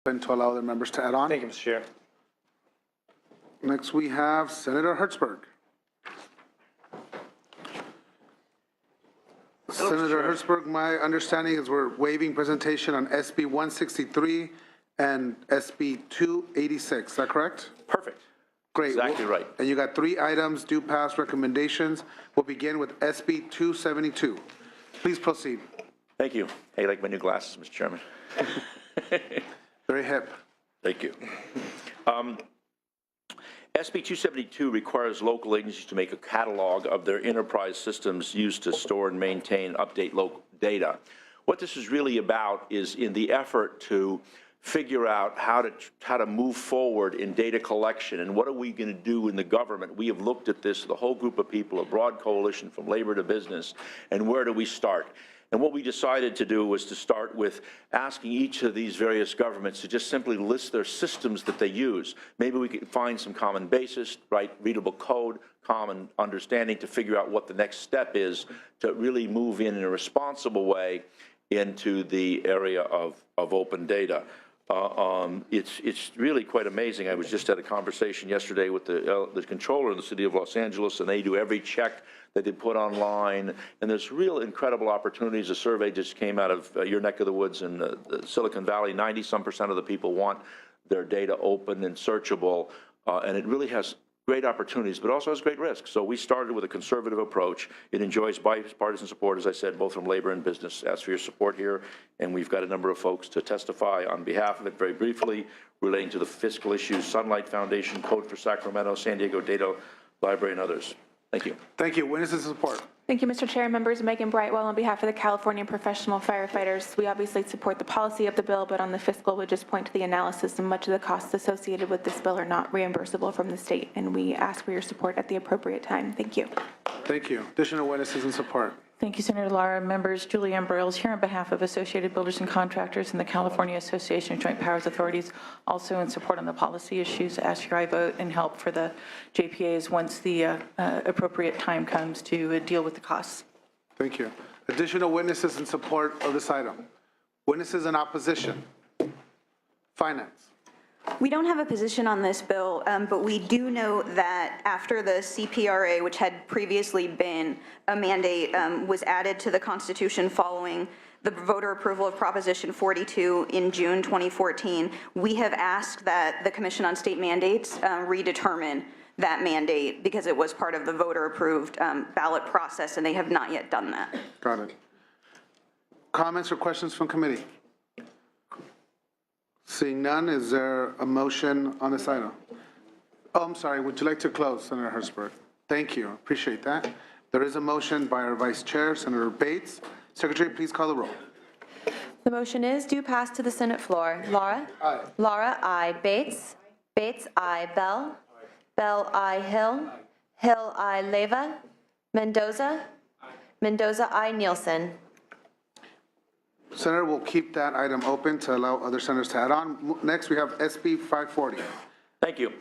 And to allow other members to add on. Thank you, Mr. Chair. Next, we have Senator Hertzberg. Senator Hertzberg, my understanding is we're waiving presentation on SB 163 and SB 286. Is that correct? Perfect. Great. Exactly right. And you got 3 items, due pass recommendations. We'll begin with SB 272. Please proceed. Thank you. Hey, I like my new glasses, Mr. Chairman. Very hip. Thank you. SB 272 requires local agencies to make a catalog of their enterprise systems used to store and maintain, update local data. What this is really about is in the effort to figure out how to move forward in data collection and what are we going to do in the government. We have looked at this, the whole group of people, a broad coalition from labor to business, and where do we start? And what we decided to do was to start with asking each of these various governments to just simply list their systems that they use. Maybe we could find some common basis, right, readable code, common understanding to figure out what the next step is to really move in a responsible way into the area of open data. It's really quite amazing. I was just at a conversation yesterday with the controller in the city of Los Angeles, and they do every check that they put online, and there's real incredible opportunities. A survey just came out of your neck of the woods in the Silicon Valley. 90-some% of the people want their data open and searchable, and it really has great opportunities, but also has great risks. So we started with a conservative approach. It enjoys bipartisan support, as I said, both from labor and business. Ask for your support here, and we've got a number of folks to testify on behalf of it very briefly, relating to the fiscal issues, Sunlight Foundation, Code for Sacramento, San Diego Data Library, and others. Thank you. Thank you. Witnesses support. Thank you, Mr. Chair. Members, Megan Brightwell on behalf of the California Professional Firefighters. We obviously support the policy of the bill, but on the fiscal, would just point to the analysis, and much of the costs associated with this bill are not reimbursable from the state, and we ask for your support at the appropriate time. Thank you. Thank you. Additional witnesses in support. Thank you, Senator Lara. Members, Julianne Broyles here on behalf of Associated Builders and Contractors and the California Association of Joint Powers Authorities, also in support on the policy issues. Ask your aye vote and help for the JPAs once the appropriate time comes to deal with the costs. Thank you. Additional witnesses in support of this item. Witnesses in opposition. Finance. We don't have a position on this bill, but we do know that after the CPRA, which had previously been a mandate, was added to the Constitution following the voter approval of Proposition 42 in June 2014, we have asked that the Commission on State Mandates redetermine that mandate because it was part of the voter-approved ballot process, and they have not yet done that. Got it. Comments or questions from committee? Seeing none, is there a motion on this item? Oh, I'm sorry. Would you like to close, Senator Hertzberg? Thank you. Appreciate that. There is a motion by our Vice Chair, Senator Bates. Secretary, please call the roll. The motion is due pass to the Senate floor. Lara? Aye. Lara, aye. Bates? Bates, aye. Bell? Bell, aye. Hill? Hill, aye. Leyva? Mendoza? Mendoza, aye. Nielsen? Senator, we'll keep that item open to allow other senators to add on. Next, we have SB 540. Thank you.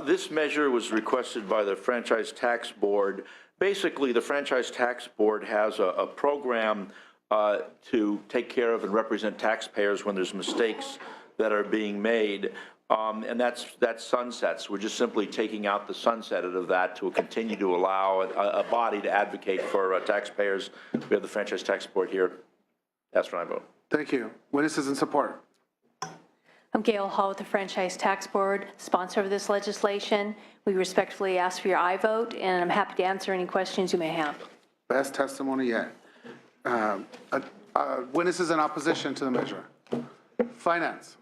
This measure was requested by the Franchise Tax Board. Basically, the Franchise Tax Board has a program to take care of and represent taxpayers when there's mistakes that are being made, and that sunsets. We're just simply taking out the sunset of that to continue to allow a body to advocate for taxpayers. We have the Franchise Tax Board here. That's what I vote. Thank you. Witnesses in support. I'm Gail Hall with the Franchise Tax Board, sponsor of this legislation. We respectfully ask for your aye vote, and I'm happy to answer any questions you may have. Best testimony yet. Witnesses in opposition to the measure. Finance.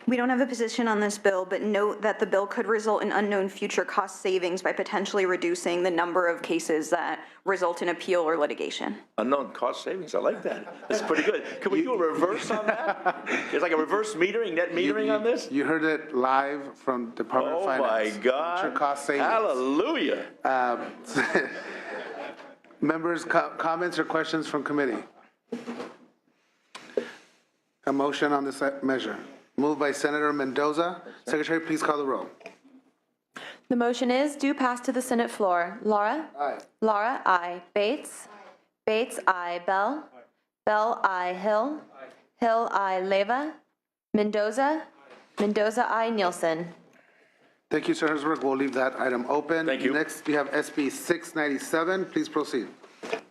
We don't have a position on this bill, but note that the bill could result in unknown future cost savings by potentially reducing the number of cases that result in appeal or litigation. Unknown cost savings, I like that. That's pretty good. Can we do a reverse on that? It's like a reverse metering, net metering on this? You heard it live from Department of Finance. Oh my God. Future cost savings. Hallelujah. Members, comments or questions from committee? A motion on this measure. Moved by Senator Mendoza. Secretary, please call the roll. The motion is due pass to the Senate floor. Lara? Aye. Lara, aye. Bates? Bates, aye. Bell? Bell, aye. Hill? Hill, aye. Leyva? Mendoza, I. Nielsen. Thank you, Senator Herzberg. We'll leave that item open. Thank you. Next, we have SB 697. Please proceed.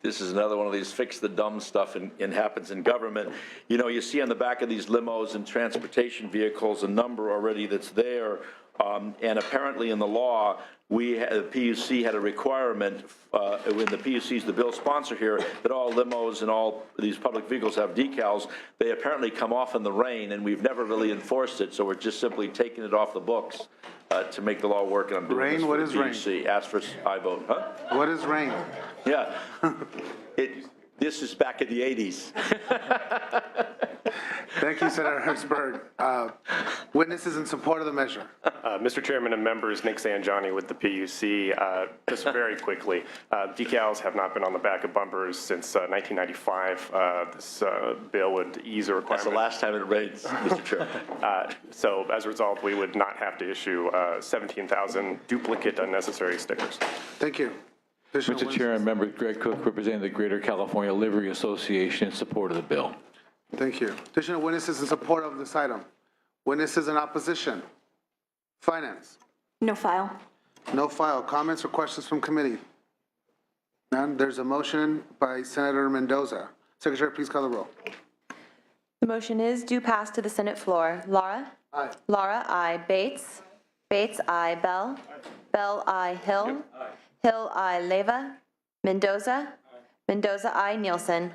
This is another one of these fix the dumb stuff and happens in government. You know, you see on the back of these limos and transportation vehicles a number already that's there. And apparently in the law, the PUC had a requirement, when the PUC is the bill sponsor here, that all limos and all these public vehicles have decals. They apparently come off in the rain, and we've never really enforced it, so we're just simply taking it off the books to make the law work. And I'm doing Rain? this What for is the rain? PUC. Ask for I vote, huh? What is rain? Yeah. This is back in the 80s. Thank you, Senator Herzberg. Witnesses in support of the measure. Mr. Chairman and members, Nick Sanjani with the PUC. Just very quickly, decals have not been on the back of bumpers since 1995. This bill would ease a requirement. That's the last time it rains, Mr. Chair. So as a result, we would not have to issue 17,000 duplicate unnecessary stickers. Thank you. Mr. Chair and members, Greg Cook representing the Greater California Livery Association in support of the bill. Thank you. Additional witnesses in support of this item. Witnesses in opposition. Finance. No file. No file. Comments or questions from committee? None. There's a motion by Senator Mendoza. Secretary, please call the roll. The motion is due pass to the Senate floor. Laura? Aye. Laura, I. Bates? Bates, I. Bell? Bell, I. Hill? Hill, I. Leyva? Mendoza? Mendoza, I. Nielsen.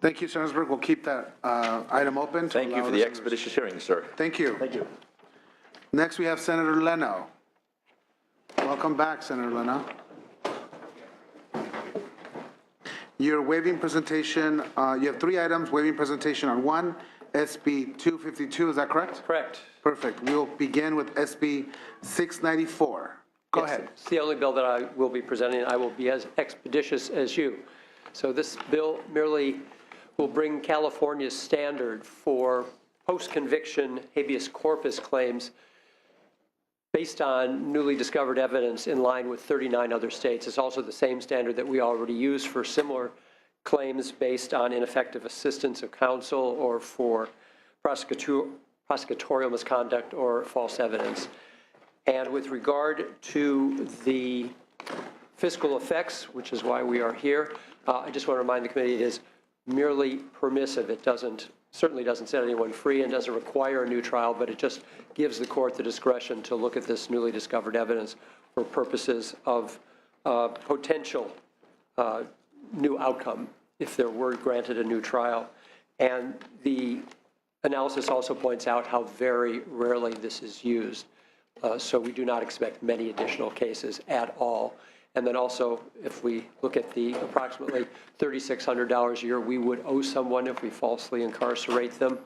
Thank you, Senator Herzberg. We'll keep that item open. Thank you for the expeditious hearing, sir. Thank you. Thank you. Next, we have Senator Leno. Welcome back, Senator Leno. You're waiving presentation. You have 3 items, waiving presentation on 1, SB 252, is that correct? Correct. Perfect. We'll begin with SB 694. Go Yes, ahead. It's the only bill that I will be presenting. I will be as expeditious as you. So this bill merely will bring California's standard for post-conviction habeas corpus claims based on newly discovered evidence in line with 39 other states. It's also the same standard that we already use for similar claims based on ineffective assistance of counsel or for prosecutorial misconduct or false evidence. And with regard to the fiscal effects, which is why we are here, I just want to remind the committee it is merely permissive. It certainly doesn't set anyone free and doesn't require a new trial, but it just gives the court the discretion to look at this newly discovered evidence for purposes of potential new outcome if there were granted a new trial. And the analysis also points out how very rarely this is used. So we do not expect many additional cases at all. And then also, if we look at the approximately $3,600 a year we would owe someone if we falsely incarcerate them,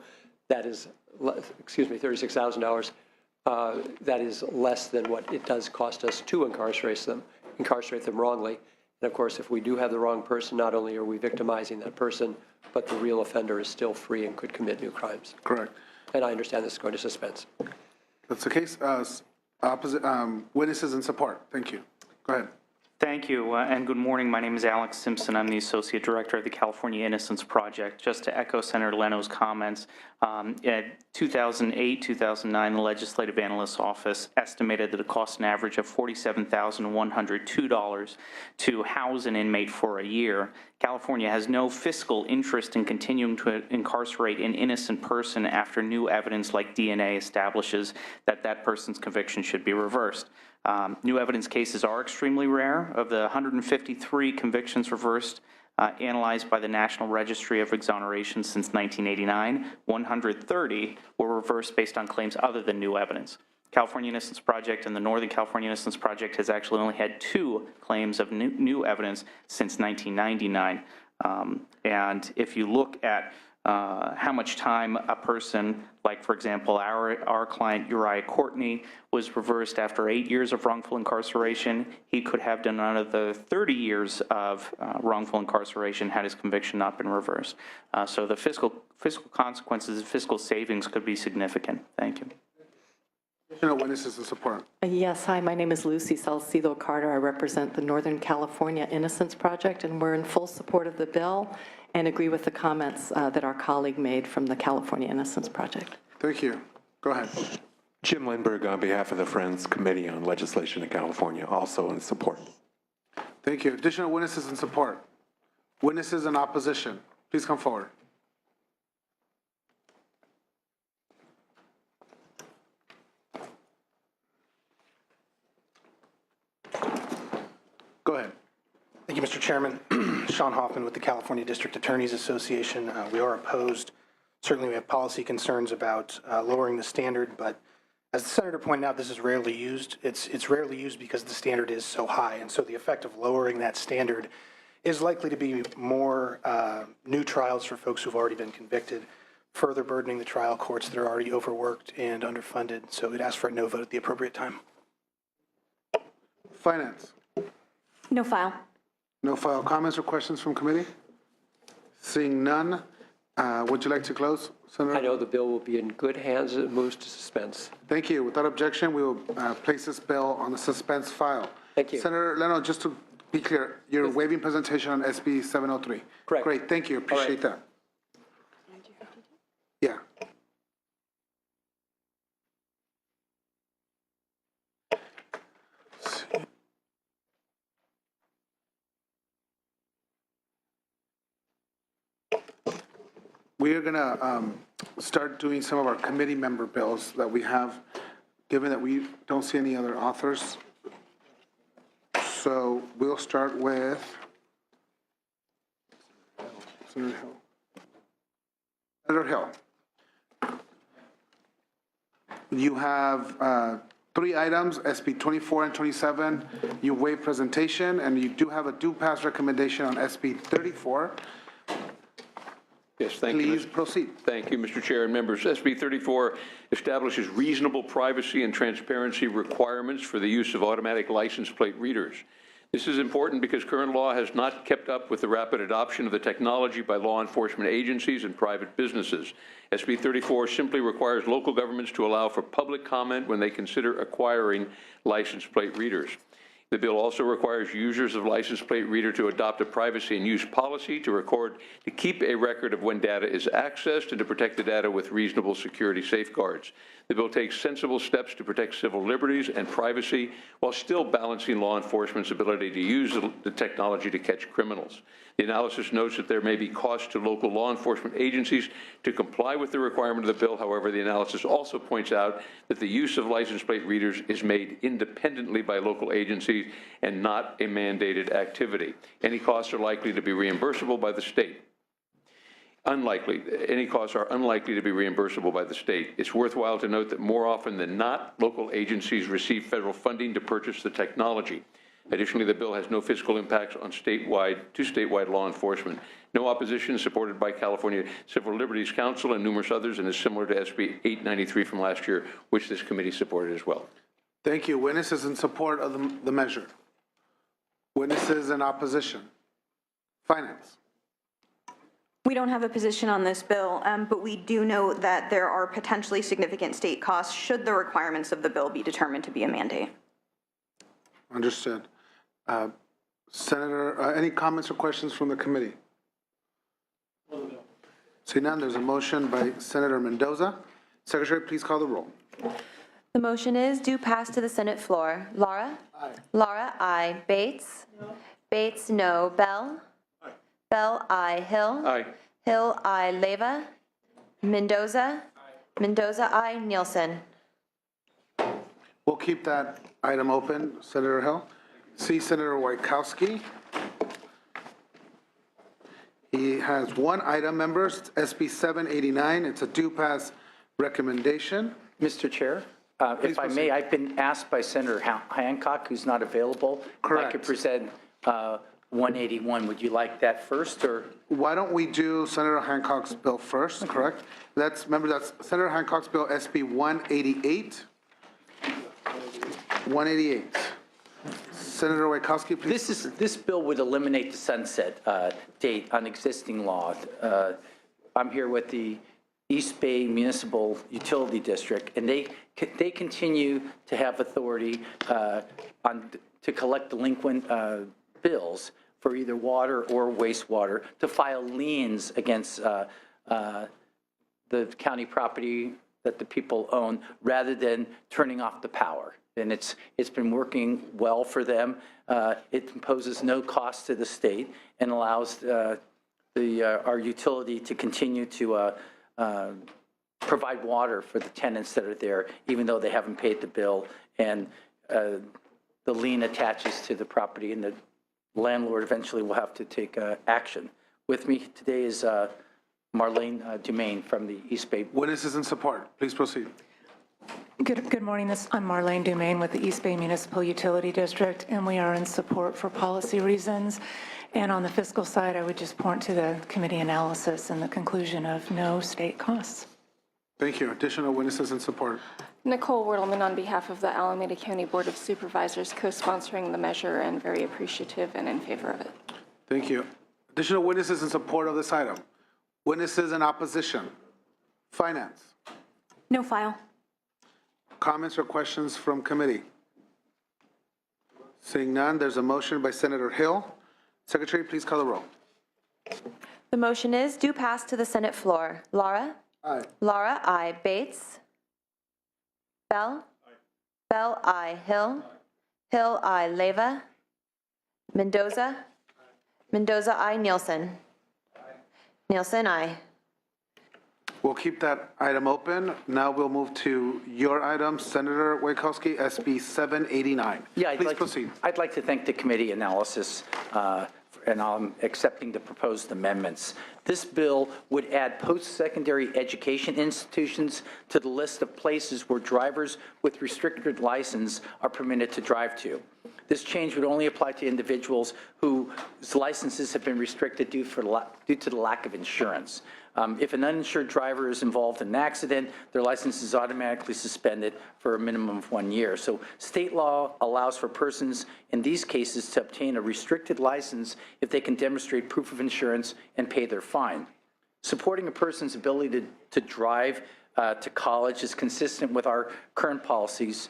that is, $36,000, that is less than what it does cost us to incarcerate them wrongly. And of course, if we do have the wrong person, not only are we victimizing that person, but the real offender is still free and could commit new crimes. Correct. And I understand this is going to suspense. That's the case. Witnesses in support. Thank you. Go ahead. Thank you, and good morning. My name is Alex Simpson. I'm the Associate Director of the California Innocence Project. Just to echo Senator Leno's comments, in 2008, 2009, the Legislative Analyst's Office estimated that it costs an average of $47,102 to house an inmate for a year. California has no fiscal interest in continuing to incarcerate an innocent person after new evidence like DNA establishes that that person's conviction should be reversed. New evidence cases are extremely rare. Of the 153 convictions reversed analyzed by the National Registry of Exoneration since 1989, 130 were reversed based on claims other than new evidence. California Innocence Project and the Northern California Innocence Project has actually only had 2 claims of new evidence since 1999. And if you look at how much time a person, like for example, our client Uriah Courtney was reversed after 8 years of wrongful incarceration. He could have done another 30 years of wrongful incarceration had his conviction not been reversed. So the fiscal consequences, fiscal savings could be significant. Thank you. Witnesses in support. Yes, hi, my name is Lucy Salcido-Carter. I represent the Northern California Innocence Project, and we're in full support of the bill. and agree with the comments that our colleague made from the California Innocence Project. Thank you. Go ahead. Jim Lindberg on behalf of the Friends Committee on Legislation in California, also in support. Thank you. Additional witnesses in support. Witnesses in opposition, please come forward. Go ahead. Thank you, Mr. Chairman. Sean Hoffman with the California District Attorneys Association. We are opposed. Certainly, we have policy concerns about lowering the standard, but as the Senator pointed out, this is rarely used. It's rarely used because the standard is so high, and so the effect of lowering that standard is likely to be more new trials for folks who've already been convicted, further burdening the trial courts that are already overworked and underfunded. So we'd ask for a no vote at the appropriate time. Finance. No file. No file. Comments or questions from committee? Seeing none, would you like to close, Senator? I know the bill will be in good hands as it moves to suspense. Thank you. Without objection, we will place this bill on the suspense file. Thank you. Senator Leno, just to be clear, you're waiving presentation on SB 703. Correct. Great, thank you. Appreciate that. Yeah. We are going to start doing some of our committee member bills that we have, given that we don't see any other authors. So we'll start with Senator Hill. Senator Hill. You have 3 items, SB 24 and 27. You waive presentation, and you do have a due pass recommendation on SB 34. Yes, thank you. Please proceed. Thank you, Mr. Chair and members. SB 34 establishes reasonable privacy and transparency requirements for the use of automatic license plate readers. This is important because current law has not kept up with the rapid adoption of the technology by law enforcement agencies and private businesses. SB 34 simply requires local governments to allow for public comment when they consider acquiring license plate readers. The bill also requires users of license plate reader to adopt a privacy and use policy to keep a record of when data is accessed and to protect the data with reasonable security safeguards. The bill takes sensible steps to protect civil liberties and privacy while still balancing law enforcement's ability to use the technology to catch criminals. The analysis notes that there may be costs to local law enforcement agencies to comply with the requirement of the bill. However, the analysis also points out that the use of license plate readers is made independently by local agencies and not a mandated activity. Any costs are likely to be reimbursable by the state. Any costs are unlikely to be reimbursable by the state. It's worthwhile to note that more often than not, local agencies receive federal funding to purchase the technology. Additionally, the bill has no fiscal impacts on statewide law enforcement. No opposition, supported by California Civil Liberties Council and numerous others, and is similar to SB 893 from last year, which this committee supported as well. Thank you. Witnesses in support of the measure. Witnesses in opposition. Finance. We don't have a position on this bill, but we do know that there are potentially significant state costs should the requirements of the bill be determined to be a mandate. Understood. Senator, any comments or questions from the committee? Seeing none, there's a motion by Senator Mendoza. Secretary, please call the roll. The motion is due pass to the Senate floor. Laura? Aye. Laura, aye. Bates? No. Bates, no. Bell? Aye. Bell, aye. Hill? Aye. Hill, aye. Leyva? Mendoza? Aye. Mendoza, aye. Nielsen? We'll keep that item open, Senator Hill. See Senator Wojtkowski. He has 1 item, members, it's SB 789. It's a due pass recommendation. Mr. Chair, if I may, I've been asked by Senator Hancock, who's not available, Correct. if I could present 181. Would you like that first, or? Why don't we do Senator Hancock's bill first, correct? Remember, that's Senator Hancock's bill, SB 188. 188. Senator Wojtkowski, please. This bill would eliminate the sunset date on existing law. I'm here with the East Bay Municipal Utility District, and they continue to have authority to collect delinquent bills for either water or wastewater to file liens against the county property that the people own rather than turning off the power. And it's been working well for them. It imposes no cost to the state and allows our utility to continue to provide water for the tenants that are there, even though they haven't paid the bill. And the lien attaches to the property, and the landlord eventually will have to take action. With me today is Marlene Dumaine from the East Bay. Witnesses in support, please proceed. Good morning. I'm Marlene Dumaine with the East Bay Municipal Utility District, and we are in support for policy reasons. And on the fiscal side, I would just point to the committee analysis and the conclusion of no state costs. Thank you. Additional witnesses in support. Nicole Wertelman on behalf of the Alameda County Board of Supervisors, co-sponsoring the measure and very appreciative and in favor of it. Thank you. Additional witnesses in support of this item. Witnesses in opposition. Finance. No file. Comments or questions from committee? Seeing none, there's a motion by Senator Hill. Secretary, please call the roll. The motion is due pass to the Senate floor. Laura? Aye. Laura, aye. Bates? Bell? Aye. Bell, aye. Hill? Hill, aye. Leyva? Mendoza? Mendoza, aye. Nielsen? Nielsen, aye. We'll keep that item open. Now we'll move to your item, Senator Wachowski, SB 789. Yeah, Please proceed. I'd like to thank the committee analysis, and I'm accepting the proposed amendments. This bill would add post-secondary education institutions to the list of places where drivers with restricted license are permitted to drive to. This change would only apply to individuals whose licenses have been restricted due to the lack of insurance. If an uninsured driver is involved in an accident, their license is automatically suspended for a minimum of 1 year. So state law allows for persons in these cases to obtain a restricted license if they can demonstrate proof of insurance and pay their fine. Supporting a person's ability to drive to college is consistent with our current policies,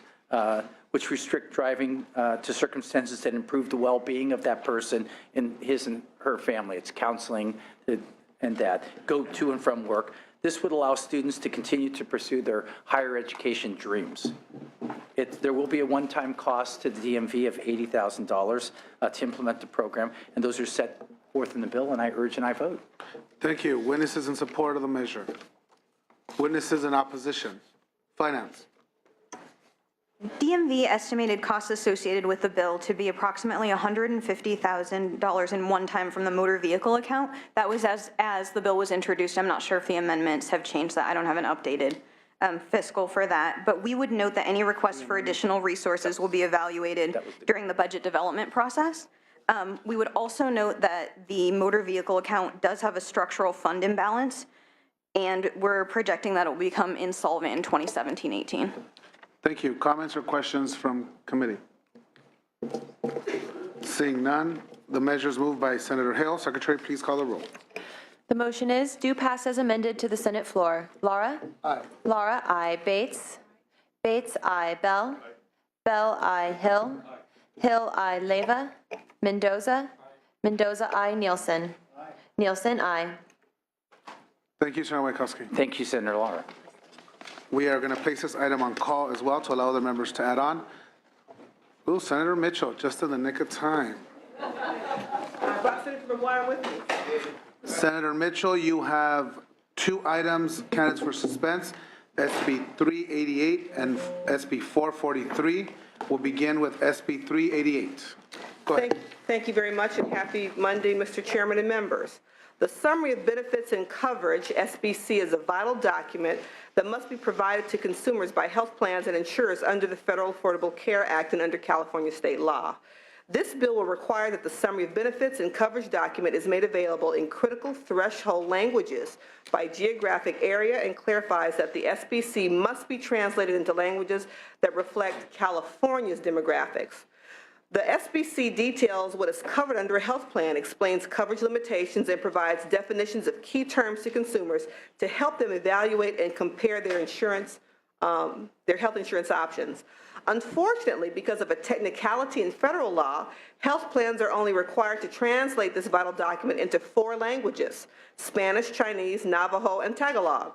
which restrict driving to circumstances that improve the well-being of that person and his and her family. It's counseling and that go to and from work. This would allow students to continue to pursue their higher education dreams. There will be a one-time cost to the DMV of $80,000 to implement the program, and those are set forth in the bill, and I urge and I vote. Thank you. Witnesses in support of the measure. Witnesses in opposition. Finance. DMV estimated costs associated with the bill to be approximately $150,000 in one time from the motor vehicle account. That was as the bill was introduced. I'm not sure if the amendments have changed that. I don't have an updated fiscal for that. But we would note that any requests for additional resources will be evaluated during the budget development process. We would also note that the motor vehicle account does have a structural fund imbalance, and we're projecting that it will become insolvent in 2017-18. Thank you. Comments or questions from committee? Seeing none, the measure is moved by Senator Hill. Secretary, please call the roll. The motion is due pass as amended to the Senate floor. Laura? Aye. Laura, aye. Bates? Bates, aye. Bell? Bell, aye. Hill? Hill, aye. Leyva? Mendoza? Mendoza, aye. Nielsen? Nielsen, aye. Thank you, Senator Wachowski. Thank you, Senator Laura. We are going to place this item on call as well to allow other members to add on. Ooh, Senator Mitchell, just in the nick of time. Senator Mitchell, you have two items, candidates for suspense, SB 388 and SB 443. We'll begin with SB 388. Go ahead. Thank you very much, and happy Monday, Mr. Chairman and members. The Summary of Benefits and Coverage, SBC, is a vital document that must be provided to consumers by health plans and insurers under the Federal Affordable Care Act and under California state law. This bill will require that the Summary of Benefits and Coverage document is made available in critical threshold languages by geographic area and clarifies that the SBC must be translated into languages that reflect California's demographics. The SBC details what is covered under a health plan, explains coverage limitations, and provides definitions of key terms to consumers to help them evaluate and compare their insurance their health insurance options. Unfortunately, because of a technicality in federal law, health plans are only required to translate this vital document into 4 languages: Spanish, Chinese, Navajo, and Tagalog.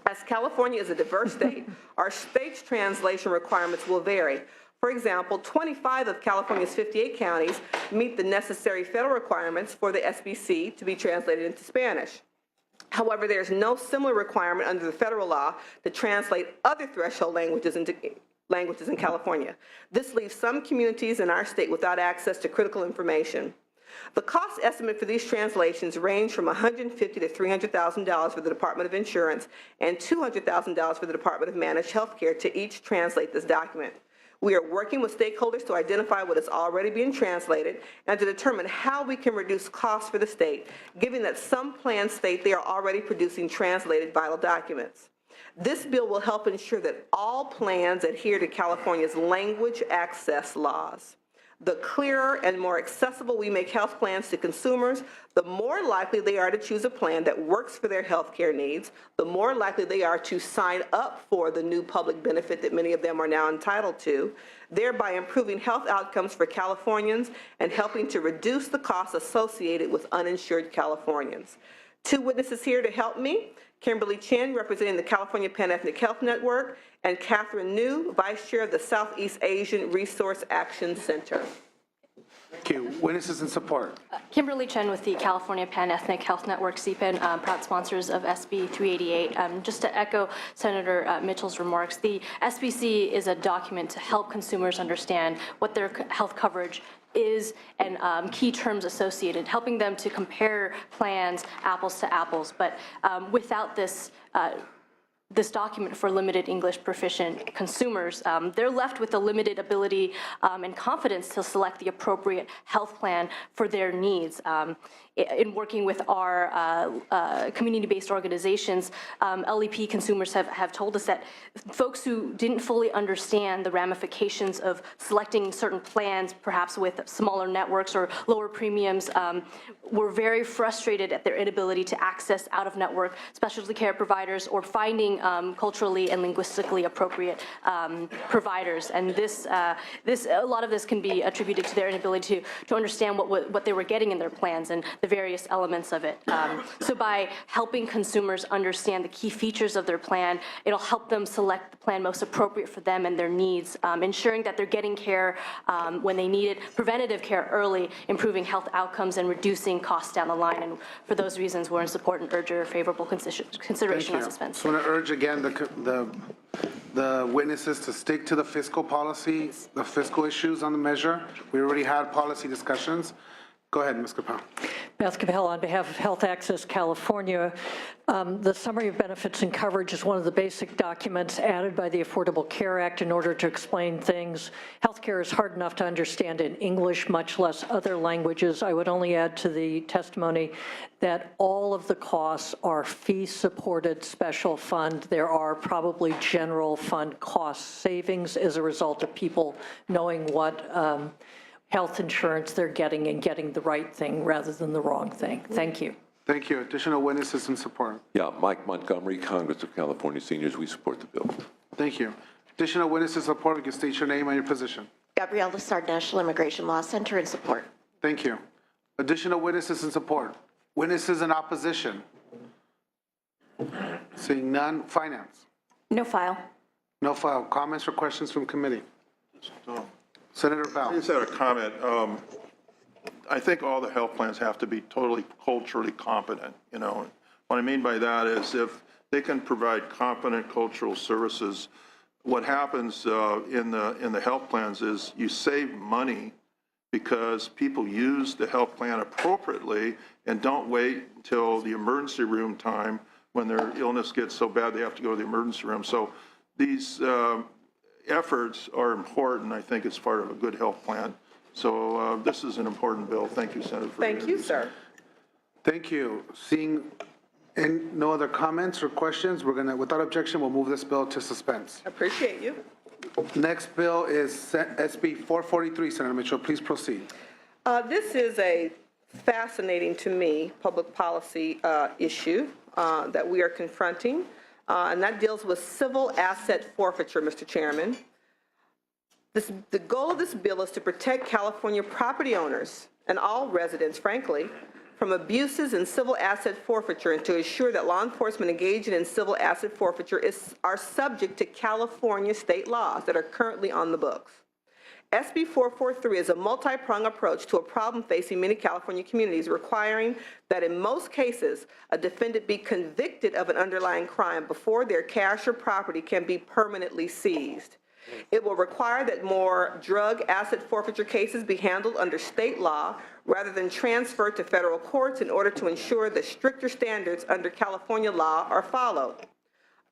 As California is a diverse state, our state's translation requirements will vary. For example, 25 of California's 58 counties meet the necessary federal requirements for the SBC to be translated into Spanish. However, there is no similar requirement under the federal law to translate other threshold languages in California. This leaves some communities in our state without access to critical information. The cost estimate for these translations range from $150,000 to $300,000 for the Department of Insurance and $200,000 for the Department of Managed Healthcare to each translate this document. We are working with stakeholders to identify what is already being translated and to determine how we can reduce costs for the state, given that some plans state they are already producing translated vital documents. This bill will help ensure that all plans adhere to California's language access laws. The clearer and more accessible we make health plans to consumers, the more likely they are to choose a plan that works for their health care needs, the more likely they are to sign up for the new public benefit that many of them are now entitled to, thereby improving health outcomes for Californians and helping to reduce the costs associated with uninsured Californians. 2 witnesses here to help me: Kimberly Chen, representing the California Pan-Ethnic Health Network, and Catherine New, Vice Chair of the Southeast Asian Resource Action Center. Thank you. Witnesses in support. Kimberly Chen with the California Pan-Ethnic Health Network, CPAN, proud sponsors of SB 388. Just to echo Senator Mitchell's remarks, the SBC is a document to help consumers understand what their health coverage is and key terms associated, helping them to compare plans apples to apples. But without this this document for limited English proficient consumers, they're left with a limited ability and confidence to select the appropriate health plan for their needs. In working with our community-based organizations, LEP consumers have told us that folks who didn't fully understand the ramifications of selecting certain plans, perhaps with smaller networks or lower premiums, were very frustrated at their inability to access out-of-network specialty care providers or finding culturally and linguistically appropriate providers. And a lot of this can be attributed to their inability to understand what they were getting in their plans and the various elements of it. So by helping consumers understand the key features of their plan, it'll help them select the plan most appropriate for them and their needs, ensuring that they're getting care when they need it, preventative care early, improving health outcomes and reducing costs down the line. And for those reasons, we're in support and urge your favorable consideration on suspense. So I want to urge again the witnesses to stick to the fiscal policy, the fiscal issues on the measure. We already had policy discussions. Go ahead, Ms. Capel. Beth Capel on behalf of Health Access California. The Summary of Benefits and Coverage is one of the basic documents added by the Affordable Care Act in order to explain things. Healthcare is hard enough to understand in English, much less other languages. I would only add to the testimony that all of the costs are fee-supported special fund. There are probably general fund cost savings as a result of people knowing what health insurance they're getting and getting the right thing rather than the wrong thing. Thank you. Thank you. Additional witnesses in support. Yeah, Mike Montgomery, Congress of California Seniors. We support the bill. Thank you. Additional witnesses in support. You can state your name and your position. Gabrielle Lessard, National Immigration Law Center, in support. Thank you. Additional witnesses in support. Witnesses in opposition. Seeing none. Finance. No file. No file. Comments or questions from committee? Senator Bell. I just had a comment. I think all the health plans have to be totally culturally competent. You know, what I mean by that is if they can provide competent cultural services, what happens in the health plans is you save money because people use the health plan appropriately and don't wait until the emergency room time when their illness gets so bad they have to go to the emergency room. So these efforts are important, I think, as part of a good health plan. So this is an important bill. Thank you, Senator. Thank you, sir. Thank you. Seeing no other comments or questions, we're going to, without objection, we'll move this bill to suspense. Appreciate you. Next bill is SB 443. Senator Mitchell, please proceed. This is a fascinating, to me, public policy issue that we are confronting. and that deals with civil asset forfeiture, Mr. Chairman. The goal of this bill is to protect California property owners and all residents, frankly, from abuses in civil asset forfeiture and to ensure that law enforcement engaging in civil asset forfeiture are subject to California state laws that are currently on the books. SB 443 is a multi-pronged approach to a problem facing many California communities, requiring that in most cases, a defendant be convicted of an underlying crime before their cash or property can be permanently seized. It will require that more drug asset forfeiture cases be handled under state law rather than transferred to federal courts in order to ensure that stricter standards under California law are followed.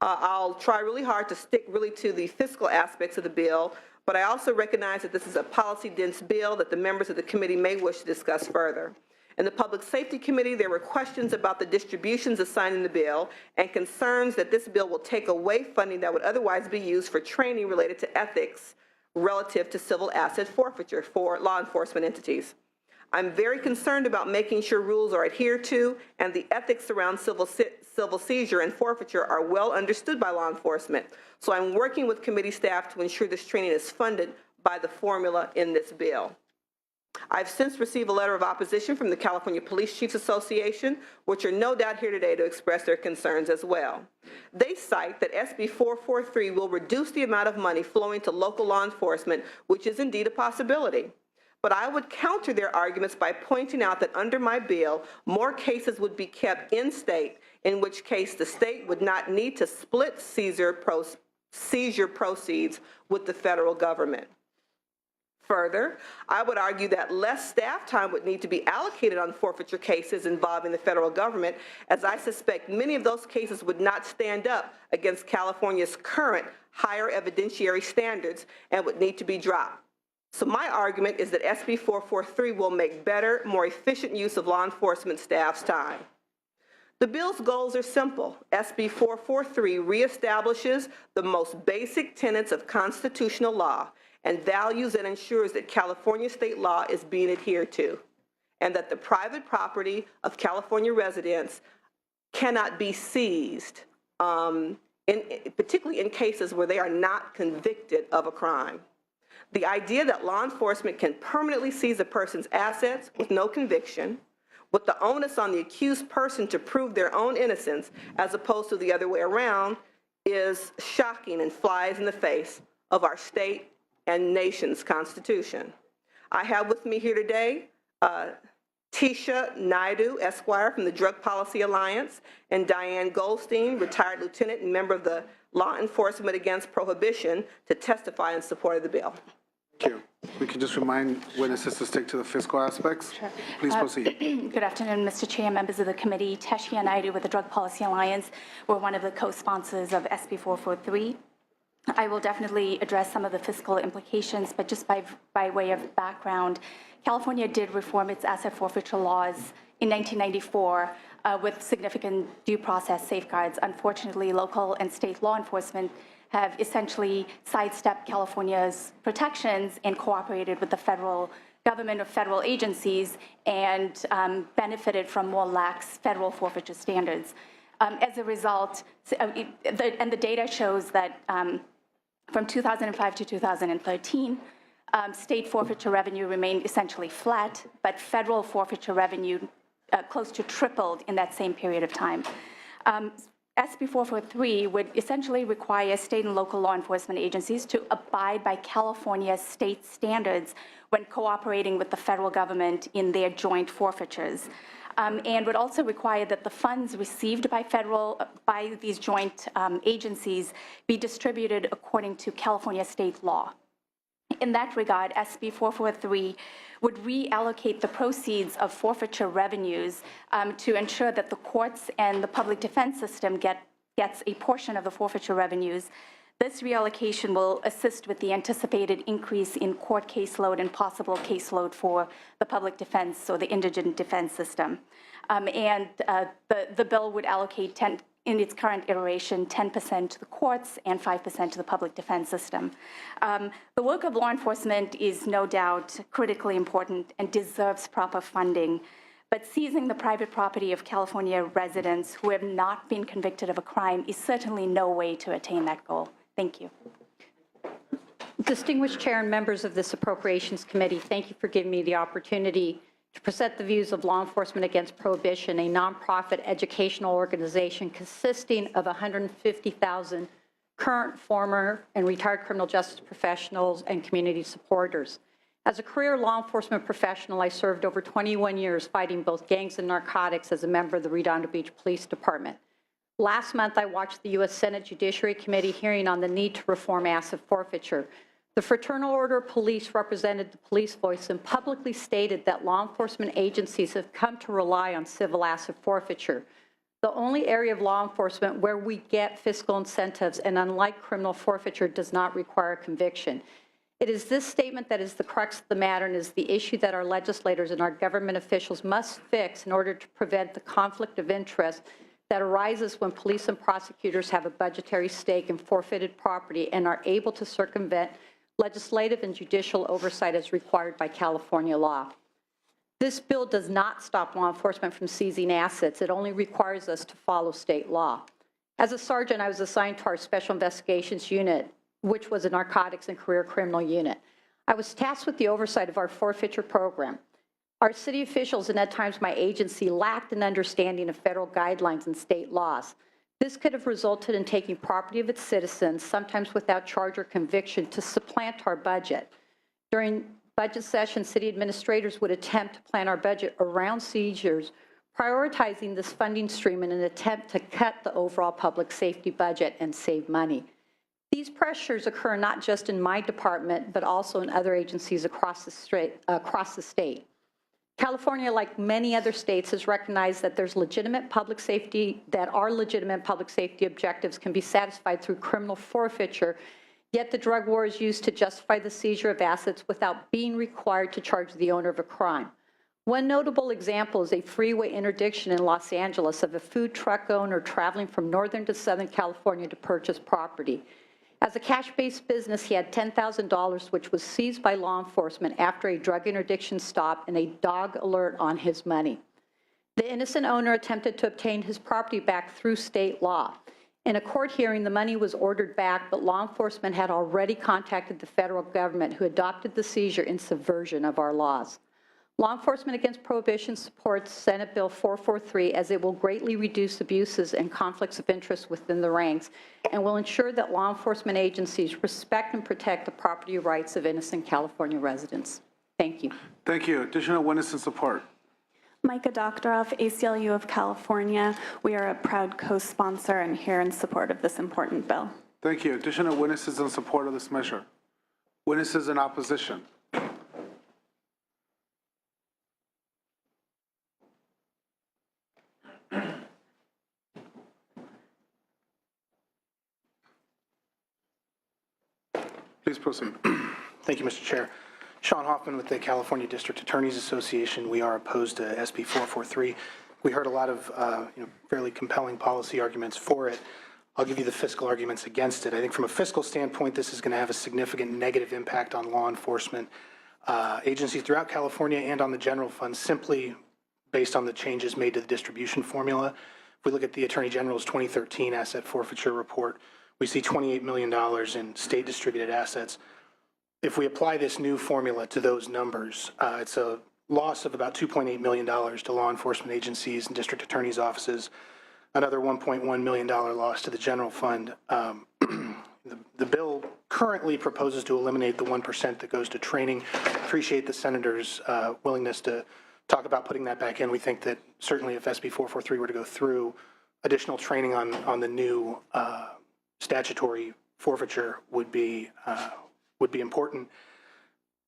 I'll try really hard to stick really to the fiscal aspects of the bill, but I also recognize that this is a policy-dense bill that the members of the committee may wish to discuss further. In the Public Safety Committee, there were questions about the distributions assigned in the bill and concerns that this bill will take away funding that would otherwise be used for training related to ethics relative to civil asset forfeiture for law enforcement entities. I'm very concerned about making sure rules are adhered to and the ethics around civil seizure and forfeiture are well understood by law enforcement. So I'm working with committee staff to ensure this training is funded by the formula in this bill. I've since received a letter of opposition from the California Police Chiefs Association, which are no doubt here today to express their concerns as well. They cite that SB 443 will reduce the amount of money flowing to local law enforcement, which is indeed a possibility. But I would counter their arguments by pointing out that under my bill, more cases would be kept in state, in which case the state would not need to split seizure proceeds with the federal government. Further, I would argue that less staff time would need to be allocated on forfeiture cases involving the federal government, as I suspect many of those cases would not stand up against California's current higher evidentiary standards and would need to be dropped. So my argument is that SB 443 will make better, more efficient use of law enforcement staff's time. The bill's goals are simple. SB 443 reestablishes the most basic tenets of constitutional law and values and ensures that California state law is being adhered to, and that the private property of California residents cannot be seized, particularly in cases where they are not convicted of a crime. The idea that law enforcement can permanently seize a person's assets with no conviction, with the onus on the accused person to prove their own innocence as opposed to the other way around, is shocking and flies in the face of our state and nation's constitution. I have with me here today Tisha Naidu, Esquire, from the Drug Policy Alliance, and Diane Goldstein, retired lieutenant and member of the Law Enforcement Against Prohibition, to testify in support of the bill. Thank you. We can just remind witnesses to stick to the fiscal aspects. Sure. Please proceed. Good afternoon, Mr. Chair, members of the committee. Tisha Naidu with the Drug Policy Alliance. We're one of the co-sponsors of SB 443. I will definitely address some of the fiscal implications, but just by way of background, California did reform its asset forfeiture laws in 1994 with significant due process safeguards. Unfortunately, local and state law enforcement have essentially sidestepped California's protections and cooperated with the federal government or federal agencies and benefited from more lax federal forfeiture standards. As a result, the data shows that from 2005 to 2013, state forfeiture revenue remained essentially flat, but federal forfeiture revenue close to tripled in that same period of time. SB 443 would essentially require state and local law enforcement agencies to abide by California's state standards when cooperating with the federal government in their joint forfeitures, and would also require that the funds received by these joint agencies be distributed according to California state law. In that regard, SB 443 would reallocate the proceeds of forfeiture revenues to ensure that the courts and the public defense system gets a portion of the forfeiture revenues. This reallocation will assist with the anticipated increase in court caseload and possible caseload for the public defense or the indigent defense system. The bill would allocate in its current iteration, 10% to the courts and 5% to the public defense system. The work of law enforcement is no doubt critically important and deserves proper funding, But seizing the private property of California residents who have not been convicted of a crime is certainly no way to attain that goal. Thank you. Distinguished Chair and members of this Appropriations Committee, thank you for giving me the opportunity to present the views of Law Enforcement Against Prohibition, a nonprofit educational organization consisting of 150,000 current, former, and retired criminal justice professionals and community supporters. As a career law enforcement professional, I served over 21 years fighting both gangs and narcotics as a member of the Redondo Beach Police Department. Last month, I watched the U.S. Senate Judiciary Committee hearing on the need to reform asset forfeiture. The Fraternal Order of Police represented the police voice and publicly stated that law enforcement agencies have come to rely on civil asset forfeiture, the only area of law enforcement where we get fiscal incentives and, unlike criminal forfeiture, does not require conviction. It is this statement that is the crux of the matter and is the issue that our legislators and our government officials must fix in order to prevent the conflict of interest that arises when police and prosecutors have a budgetary stake in forfeited property and are able to circumvent legislative and judicial oversight as required by California law. This bill does not stop law enforcement from seizing assets. It only requires us to follow state law. As a sergeant, I was assigned to our Special Investigations Unit, which was a narcotics and career criminal unit. I was tasked with the oversight of our forfeiture program. Our city officials and at times my agency lacked an understanding of federal guidelines and state laws. This could have resulted in taking property of its citizens, sometimes without charge or conviction, to supplant our budget. During budget session, city administrators would attempt to plan our budget around seizures, prioritizing this funding stream in an attempt to cut the overall public safety budget and save money. These pressures occur not just in my department, but also in other agencies across the state. California, like many other states, has recognized that there's legitimate public safety, that our legitimate public safety objectives can be satisfied through criminal forfeiture, yet the drug war is used to justify the seizure of assets without being required to charge the owner of a crime. One notable example is a freeway interdiction in Los Angeles of a food truck owner traveling from Northern to Southern California to purchase property. As a cash-based business, he had $10,000, which was seized by law enforcement after a drug interdiction stop and a dog alert on his money. The innocent owner attempted to obtain his property back through state law. In a court hearing, the money was ordered back, but law enforcement had already contacted the federal government, who adopted the seizure in subversion of our laws. Law Enforcement Against Prohibition supports Senate Bill 443 as it will greatly reduce abuses and conflicts of interest within the ranks and will ensure that law enforcement agencies respect and protect the property rights of innocent California residents. Thank you. Thank you. Additional witness in support. Micah Doctoroff, ACLU of California. We are a proud co-sponsor and here in support of this important bill. Thank you. Additional witnesses in support of this measure. Witnesses in opposition. Please proceed. Thank you, Mr. Chair. Sean Hoffman with the California District Attorneys Association. We are opposed to SB 443. We heard a lot of fairly compelling policy arguments for it. I'll give you the fiscal arguments against it. I think from a fiscal standpoint, this is going to have a significant negative impact on law enforcement agencies throughout California and on the general fund, simply based on the changes made to the distribution formula. If we look at the Attorney General's 2013 asset forfeiture report, we see $28 million in state distributed assets. If we apply this new formula to those numbers, it's a loss of about $2.8 million to law enforcement agencies and district attorneys' offices, another $1.1 million loss to the general fund. The bill currently proposes to eliminate the 1% that goes to training. Appreciate the senator's willingness to talk about putting that back in. We think that certainly if SB 443 were to go through, additional training on the new statutory forfeiture would be important.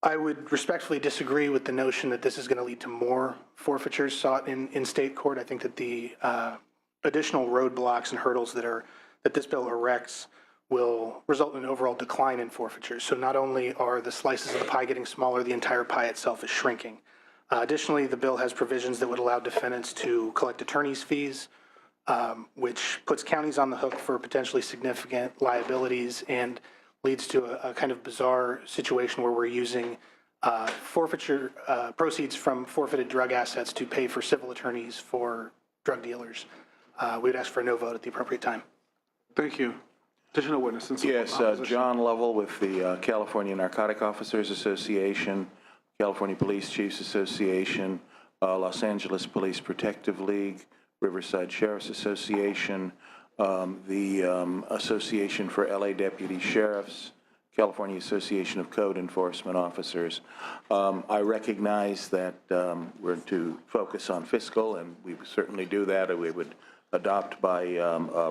I would respectfully disagree with the notion that this is going to lead to more forfeitures sought in state court. I think that the additional roadblocks and hurdles that this bill erects will result in an overall decline in forfeitures. So not only are the slices of the pie getting smaller, the entire pie itself is shrinking. Additionally, the bill has provisions that would allow defendants to collect attorney's fees, which puts counties on the hook for potentially significant liabilities and leads to a kind of bizarre situation where we're using forfeiture, proceeds from forfeited drug assets to pay for civil attorneys for drug dealers. We would ask for a no vote at the appropriate time. Thank you. Additional witness in support. Yes, John Lovell with the California Narcotic Officers Association, California Police Chiefs Association, Los Angeles Police Protective League, Riverside Sheriff's Association, the Association for LA Deputy Sheriffs, California Association of Code Enforcement Officers. I recognize that we're to focus on fiscal, and we certainly do that. We would adopt by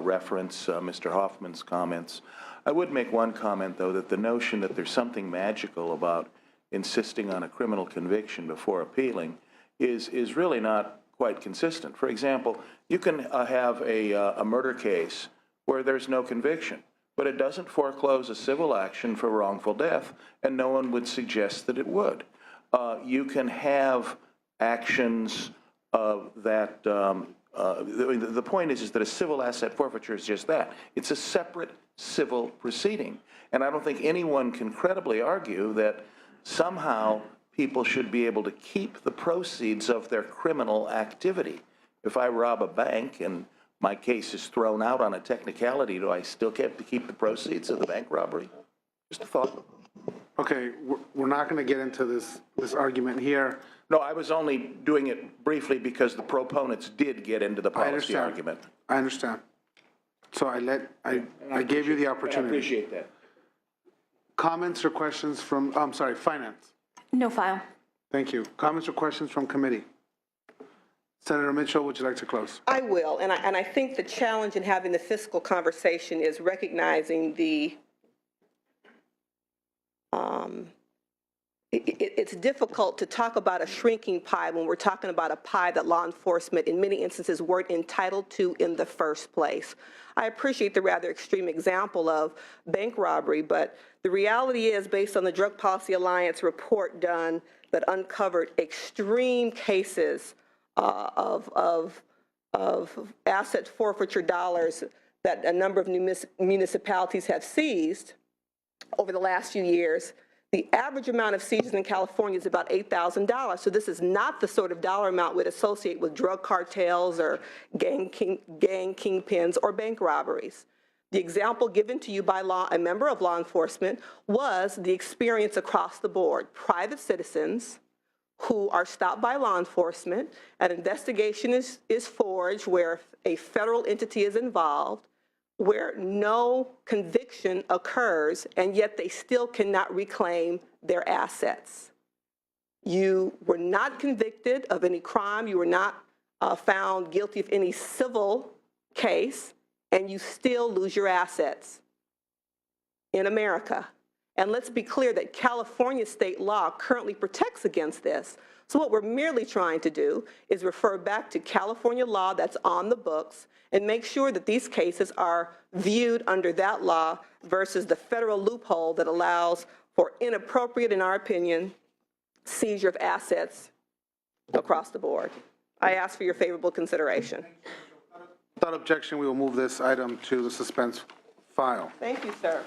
reference Mr. Hoffman's comments. I would make one comment, though, that the notion that there's something magical about insisting on a criminal conviction before appealing is really not quite consistent. For example, you can have a murder case where there's no conviction, but it doesn't foreclose a civil action for wrongful death, and no one would suggest that it would. You can have actions that the point is that a civil asset forfeiture is just that. It's a separate civil proceeding. And I don't think anyone can credibly argue that somehow people should be able to keep the proceeds of their criminal activity. If I rob a bank and my case is thrown out on a technicality, do I still get to keep the proceeds of the bank robbery? Just a thought. Okay, we're not going to get into this argument here. No, I was only doing it briefly because the proponents did get into the policy argument. I understand. So I gave you the opportunity. I appreciate that. Comments or questions from, I'm sorry, Finance? No file. Thank you. Comments or questions from committee? Senator Mitchell, would you like to close? I will, and I think the challenge in having the fiscal conversation is recognizing the it's difficult to talk about a shrinking pie when we're talking about a pie that law enforcement in many instances weren't entitled to in the first place. I appreciate the rather extreme example of bank robbery, but the reality is, based on the Drug Policy Alliance report done that uncovered extreme cases of asset forfeiture dollars that a number of municipalities have seized over the last few years, the average amount of seizures in California is about $8,000. So this is not the sort of dollar amount we'd associate with drug cartels or gang kingpins or bank robberies. The example given to you by a member of law enforcement was the experience across the board. Private citizens who are stopped by law enforcement, an investigation is forged where a federal entity is involved, where no conviction occurs, and yet they still cannot reclaim their assets. You were not convicted of any crime, you were not found guilty of any civil case, and you still lose your assets in America. And let's be clear that California state law currently protects against this. So what we're merely trying to do is refer back to California law that's on the books and make sure that these cases are viewed under that law versus the federal loophole that allows for inappropriate, in our opinion, seizure of assets across the board. I ask for your favorable consideration. Without objection, we will move this item to the suspense file. Thank you, sir.